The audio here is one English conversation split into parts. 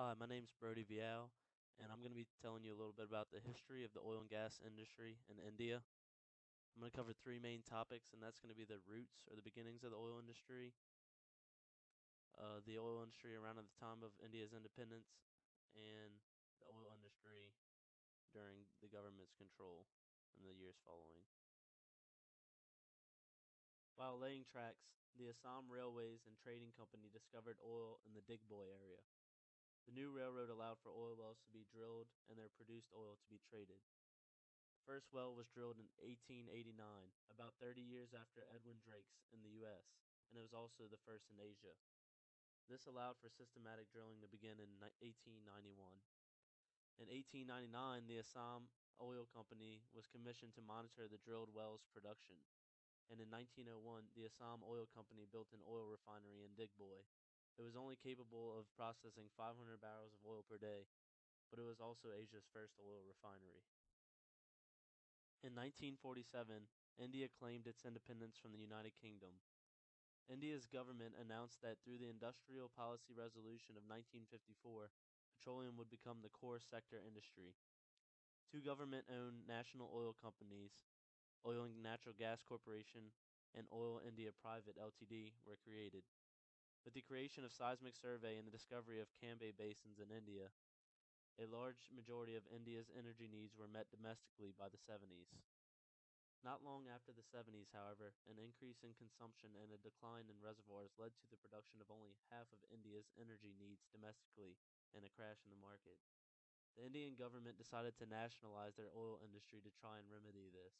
Hi, my name's Brody Vial, and I'm going to be telling you a little bit about the history of the oil and gas industry in India. I'm going to cover three main topics, and that's going to be the roots or the beginnings of the oil industry, the oil industry around at the time of India's independence, and the oil industry during the government's control in the years following. While laying tracks, the Assam Railways and Trading Company discovered oil in the Digboy area. The new railroad allowed for oil wells to be drilled and their produced oil to be traded. The first well was drilled in 1889, about 30 years after Edwin Drake's in the U.S., and it was also the first in Asia. This allowed for systematic drilling to begin in 1891. In 1899, the Assam Oil Company was commissioned to monitor the drilled wells' production, and in 1901, the Assam Oil Company built an oil refinery in Digboy. It was only capable of processing 500 barrels of oil per day, but it was also Asia's first oil refinery. In 1947, India claimed its independence from the United Kingdom. India's government announced that through the Industrial Policy Resolution of 1954, petroleum would become the core sector industry. Two government-owned national oil companies, Oil and Natural Gas Corporation and Oil India Private Ltd, were created. With the creation of seismic survey and the discovery of Cambay basins in India, a large majority of India's energy needs were met domestically by the 70s. Not long after the 70s, however, an increase in consumption and a decline in reservoirs led to the production of only half of India's energy needs domestically and a crash in the market. The Indian government decided to nationalize their oil industry to try and remedy this.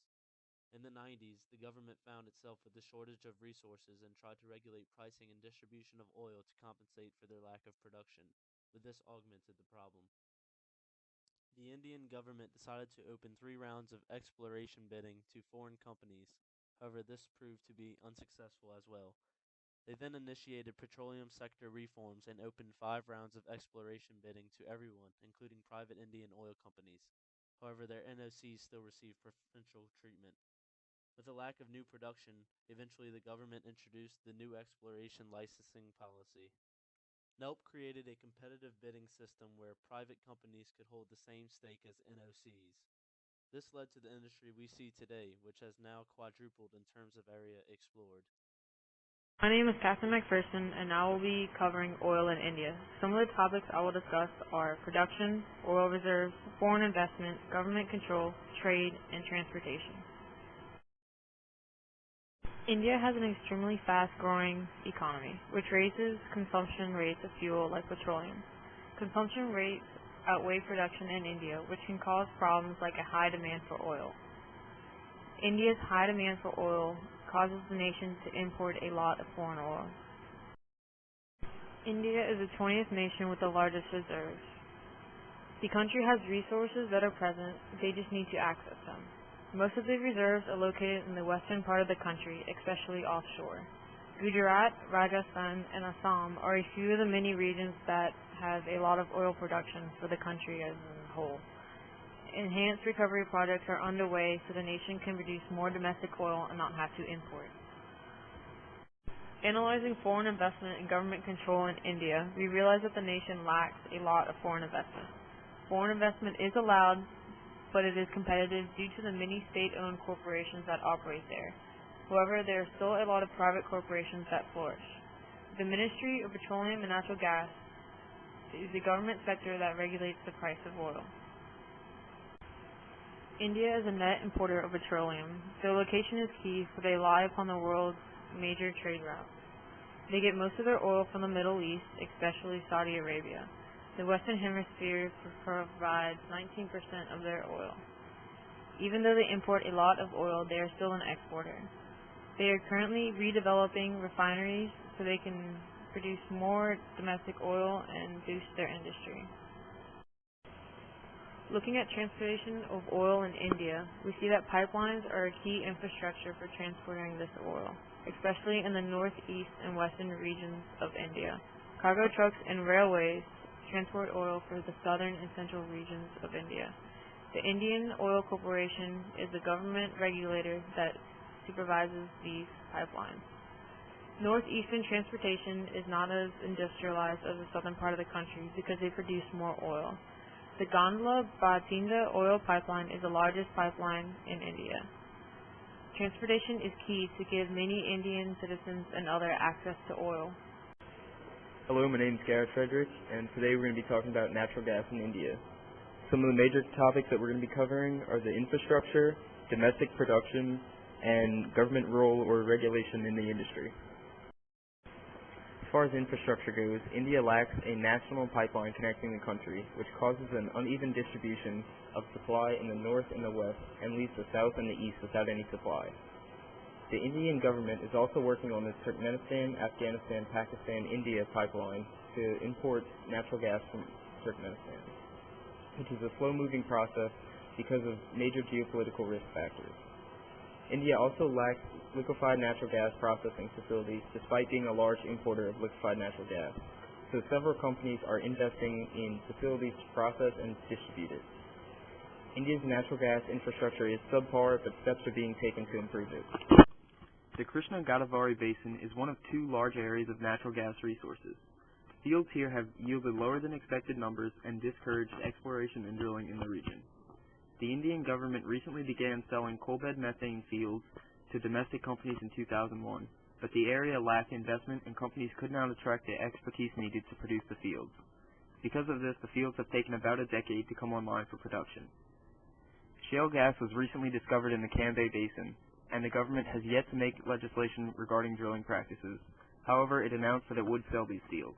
In the 90s, the government found itself with a shortage of resources and tried to regulate pricing and distribution of oil to compensate for their lack of production, but this augmented the problem. The Indian government decided to open 3 rounds of exploration bidding to foreign companies. However, this proved to be unsuccessful as well. They then initiated petroleum sector reforms and opened 5 rounds of exploration bidding to everyone, including private Indian oil companies. However, their NOCs still received preferential treatment. With a lack of new production, eventually the government introduced the new exploration licensing policy. NELP created a competitive bidding system where private companies could hold the same stake as NOCs. This led to the industry we see today, which has now quadrupled in terms of area explored. My name is Catherine McPherson, and I will be covering oil in India. Some of the topics I will discuss are production, oil reserves, foreign investment, government control, trade, and transportation. India has an extremely fast-growing economy, which raises consumption rates of fuel like petroleum. Consumption rates outweigh production in India, which can cause problems like a high demand for oil. India's high demand for oil causes the nation to import a lot of foreign oil. India is the 20th nation with the largest reserves. The country has resources that are present, they just need to access them. Most of the reserves are located in the western part of the country, especially offshore. Gujarat, Rajasthan, and Assam are a few of the many regions that have a lot of oil production for the country as a whole. Enhanced recovery projects are underway so the nation can produce more domestic oil and not have to import. Analyzing foreign investment and government control in India, we realize that the nation lacks a lot of foreign investment. Foreign investment is allowed, but it is competitive due to the many state-owned corporations that operate there. However, there are still a lot of private corporations that flourish. The Ministry of Petroleum and Natural Gas is the government sector that regulates the price of oil. India is a net importer of petroleum. Their location is key, so they lie upon the world's major trade routes. They get most of their oil from the Middle East, especially Saudi Arabia. The Western Hemisphere provides 19% of their oil. Even though they import a lot of oil, they are still an exporter. They are currently redeveloping refineries so they can produce more domestic oil and boost their industry. Looking at transportation of oil in India, we see that pipelines are a key infrastructure for transporting this oil, especially in the northeast and western regions of India. Cargo trucks and railways transport oil for the southern and central regions of India. The Indian Oil Corporation is the government regulator that supervises these pipelines. Northeastern transportation is not as industrialized as the southern part of the country because they produce more oil. The Gondla-Bathinda oil pipeline is the largest pipeline in India. Transportation is key to give many Indian citizens and others access to oil. Hello, my name is Garrett Frederick, and today we're going to be talking about natural gas in India. Some of the major topics that we're going to be covering are the infrastructure, domestic production, and government role or regulation in the industry. As far as infrastructure goes, India lacks a national pipeline connecting the country, which causes an uneven distribution of supply in the north and the west, and leaves the south and the east without any supply. The Indian government is also working on the Turkmenistan, Afghanistan, Pakistan, India pipeline to import natural gas from Turkmenistan, which is a slow-moving process because of major geopolitical risk factors. India also lacks liquefied natural gas processing facilities despite being a large importer of liquefied natural gas, so several companies are investing in facilities to process and distribute it. India's natural gas infrastructure is subpar, but steps are being taken to improve it. The Krishna-Godavari Basin is one of two large areas of natural gas resources. Fields here have yielded lower than expected numbers and discouraged exploration and drilling in the region. The Indian government recently began selling coalbed methane fields to domestic companies in 2001, but the area lacked investment and companies could not attract the expertise needed to produce the fields. Because of this, the fields have taken about a decade to come online for production. Shale gas was recently discovered in the Cambay Basin, and the government has yet to make legislation regarding drilling practices. However, it announced that it would sell these fields.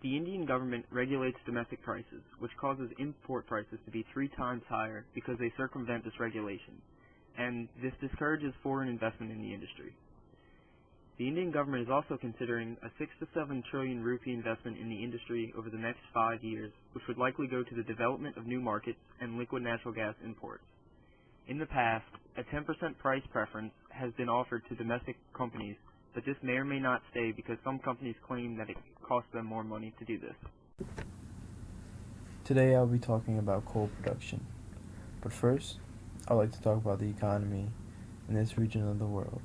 The Indian government regulates domestic prices, which causes import prices to be 3 times higher because they circumvent this regulation, and this discourages foreign investment in the industry. The Indian government is also considering a 6 to 7 trillion rupee investment in the industry over the next 5 years, which would likely go to the development of new markets and liquid natural gas imports. In the past, a 10% price preference has been offered to domestic companies, but this may or may not stay because some companies claim that it costs them more money to do this. Today I'll be talking about coal production, but first I'd like to talk about the economy in this region of the world.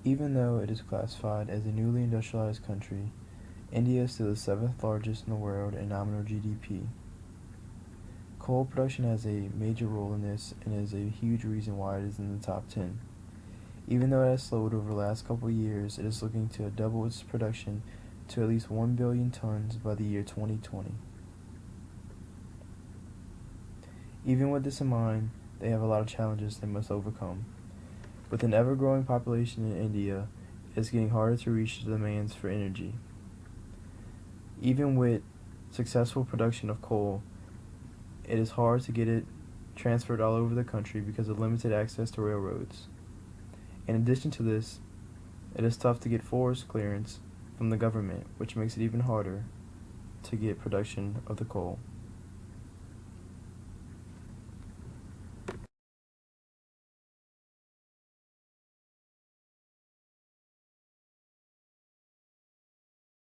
Even though it is classified as a newly industrialized country, India is still the 7th largest in the world in nominal GDP. Coal production has a major role in this and is a huge reason why it is in the top 10. Even though it has slowed over the last couple of years, it is looking to double its production to at least 1 billion tons by the year 2020. Even with this in mind, they have a lot of challenges they must overcome. With an ever-growing population in India, it is getting harder to reach the demands for energy. Even with successful production of coal, it is hard to get it transferred all over the country because of limited access to railroads. In addition to this, it is tough to get forest clearance from the government, which makes it even harder to get production of the coal.